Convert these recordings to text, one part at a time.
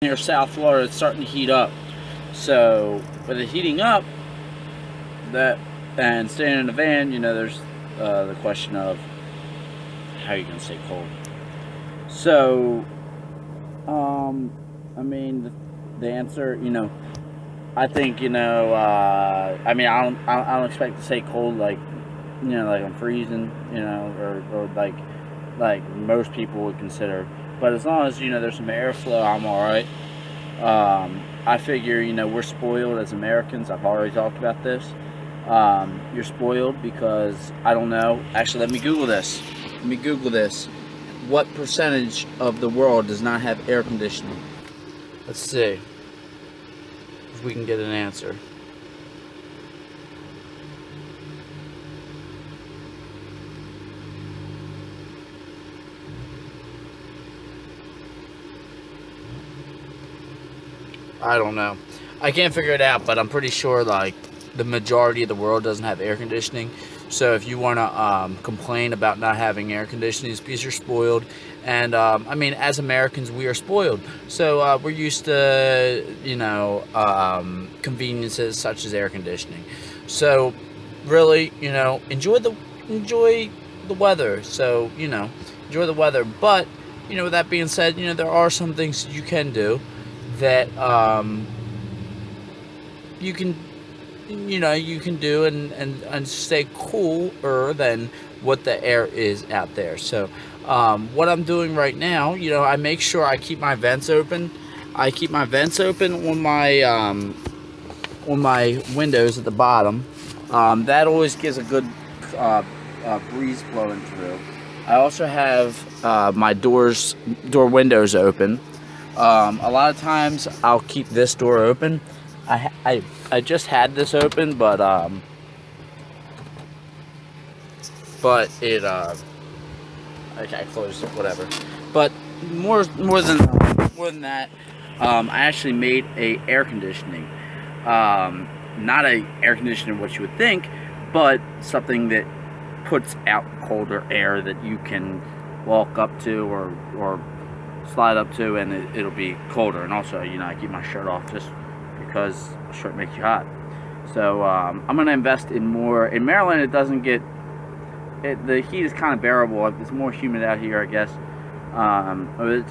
near South Florida, it's starting to heat up. So with it heating up, that and staying in a van, there's the question of how you gonna stay cold. So, I mean, the answer, I think, I mean, I don't expect to stay cold like, like I'm freezing, or like most people would consider. But as long as there's some airflow, I'm all right. I figure we're spoiled as Americans. I've already talked about this. You're spoiled because I don't know. Actually, let me Google this. Let me Google this. What percentage of the world does not have air conditioning? Let's see if we can get an answer. I don't know. I can't figure it out, but I'm pretty sure like the majority of the world doesn't have air conditioning. So if you want to complain about not having air conditioning, it's because you're spoiled. And I mean, as Americans, we are spoiled. So we're used to conveniences such as air conditioning. So really, enjoy the weather. So enjoy the weather. But with that being said, there are some things you can do that you can you can do and stay cooler than what the air is out there. So what I'm doing right now, I make sure I keep my vents open. I keep my vents open on my windows at the bottom. That always gives a good breeze flowing through. I also have my door windows open. A lot of times I'll keep this door open. I just had this open, but it okay, I closed it, whatever. But more than that, I actually made a air conditioning. Not a air conditioner what you would think, but something that puts out colder air that you can walk up to or slide up to, and it'll be colder. And also, I keep my shirt off just because a shirt makes you hot. So I'm gonna invest in more. In Maryland, it doesn't get the heat is kind of bearable. It's more humid out here, I guess.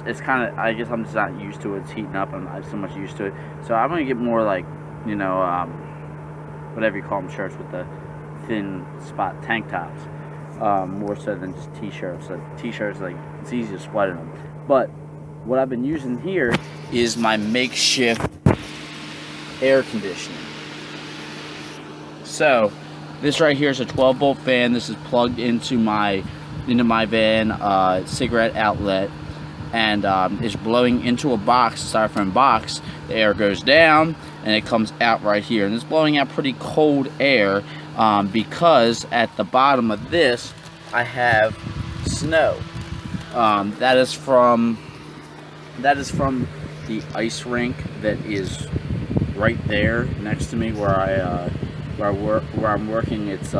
It's kind of, I guess I'm just not used to it. It's heating up. I'm not so much used to it. So I'm gonna get more like whatever you call them, shirts with the thin spot tank tops. More so than just t-shirts. Like t-shirts, like it's easy to sweat in them. But what I've been using here is my makeshift air conditioning. So this right here is a 12-volt fan. This is plugged into my van cigarette outlet, and it's blowing into a box, a styrofoam box. The air goes down and it comes out right here, and it's blowing out pretty cold air because at the bottom of this I have snow. That is from the ice rink that is right there next to me where I'm working. It's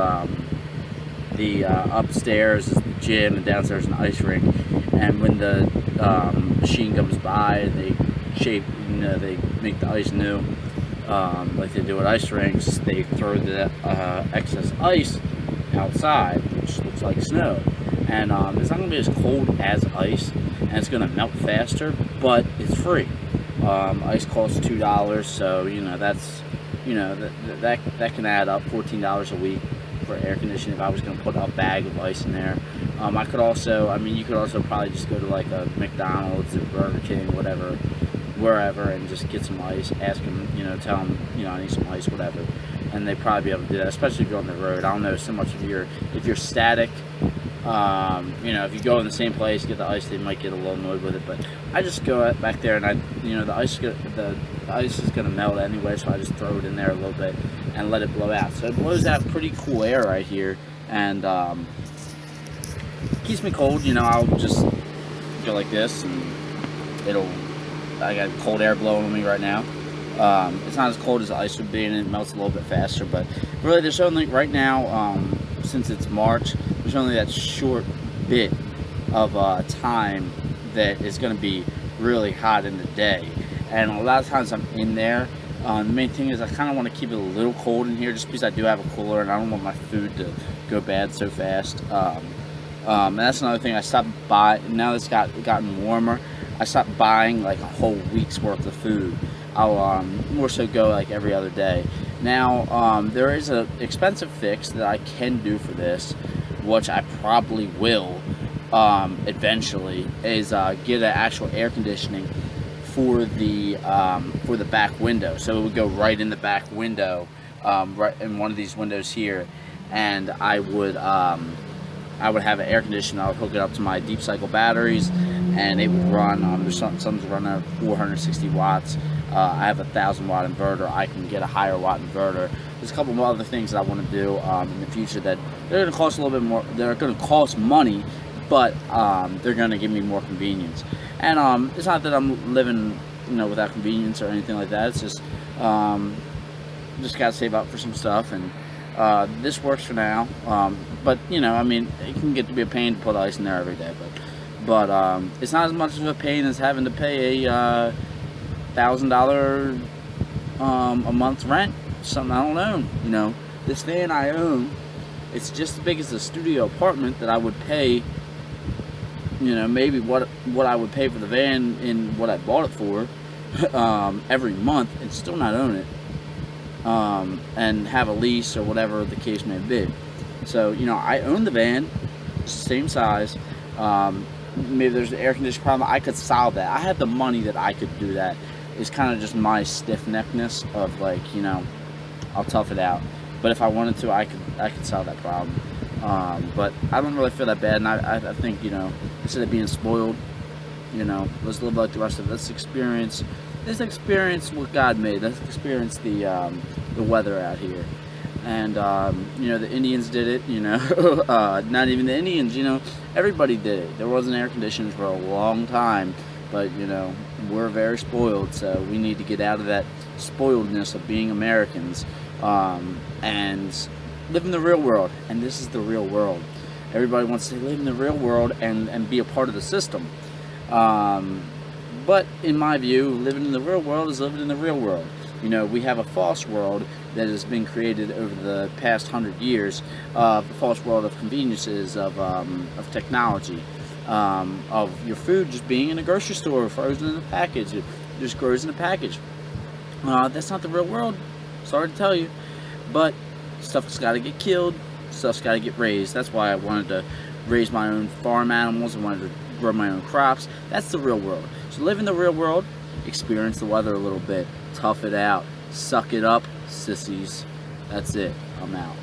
the upstairs is the gym and downstairs is an ice rink. And when the machine comes by and they they make the ice new, like they do at ice rinks, they throw the excess ice outside, which looks like snow. And it's not going to be as cold as ice, and it's going to melt faster, but it's free. Ice costs $2, so that's that can add up. $14 a week for air conditioning if I was going to put a bag of ice in there. I could also, you could also probably just go to like a McDonald's or Burger King, whatever, wherever, and just get some ice. Ask them, tell them, I need some ice, whatever, and they'd probably be able to do that. Especially if you're on the road. I don't know so much if you're static. If you go in the same place, get the ice, they might get a little annoyed with it. But I just go back there, and the ice is gonna melt anyway, so I just throw it in there a little bit and let it blow out. So it blows out pretty cool air right here, and keeps me cold. I'll just go like this, and I got cold air blowing on me right now. It's not as cold as ice would be, and it melts a little bit faster. But really, there's only right now, since it's March, there's only that short bit of time that is going to be really hot in the day. and a lot of times I'm in there. The main thing is I kind of want to keep it a little cold in here, just because I do have a cooler, and I don't want my food to go bad so fast. And that's another thing. I stopped buying, now that it's gotten warmer, I stopped buying like a whole week's worth of food. I'll more so go like every other day. Now, there is an expensive fix that I can do for this, which I probably will eventually, is get an actual air conditioning for the back window. So it would go right in the back window, right in one of these windows here, and I would have an air conditioner. I would hook it up to my deep cycle batteries, and it would run. There's some running at 460 watts. I have a 1,000-watt inverter. I can get a higher watt inverter. There's a couple of other things that I want to do in the future that they're going to cost a little bit more. They're going to cost money, but they're going to give me more convenience. And it's not that I'm living, without convenience or anything like that. It's just got to save up for some stuff, and this works for now. But it can get to be a pain to put ice in there every day. But it's not as much of a pain as having to pay a $1,000 a month rent. Something I don't own. This van I own, it's just as big as a studio apartment that I would pay. Maybe what I would pay for the van in what I bought it for every month, and still not own it, and have a lease or whatever the case may be. So I own the van, same size. Maybe there's an air conditioning problem. I could solve that. I have the money that I could do that. It's kind of just my stiff-neckedness of I'll tough it out. But if I wanted to, I could solve that problem. But I don't really feel that bad, and I think instead of being spoiled, let's live like the rest of us. Let's experience what God made. Let's experience the weather out here. And the Indians did it. Not even the Indians. Everybody did it. There wasn't air conditioners for a long time, but we're very spoiled, so we need to get out of that spoiledness of being Americans and live in the real world. And this is the real world. Everybody wants to live in the real world and be a part of the system. But in my view, living in the real world is living in the real world. We have a false world that has been created over the past 100 years, a false world of conveniences, of technology, of your food just being in a grocery store, frozen in a package. It just grows in a package. That's not the real world. Sorry to tell you, but stuff's got to get killed. Stuff's got to get raised. That's why I wanted to raise my own farm animals. I wanted to grow my own crops. That's the real world. So live in the real world, experience the weather a little bit, tough it out, suck it up, sissies. That's it. I'm out.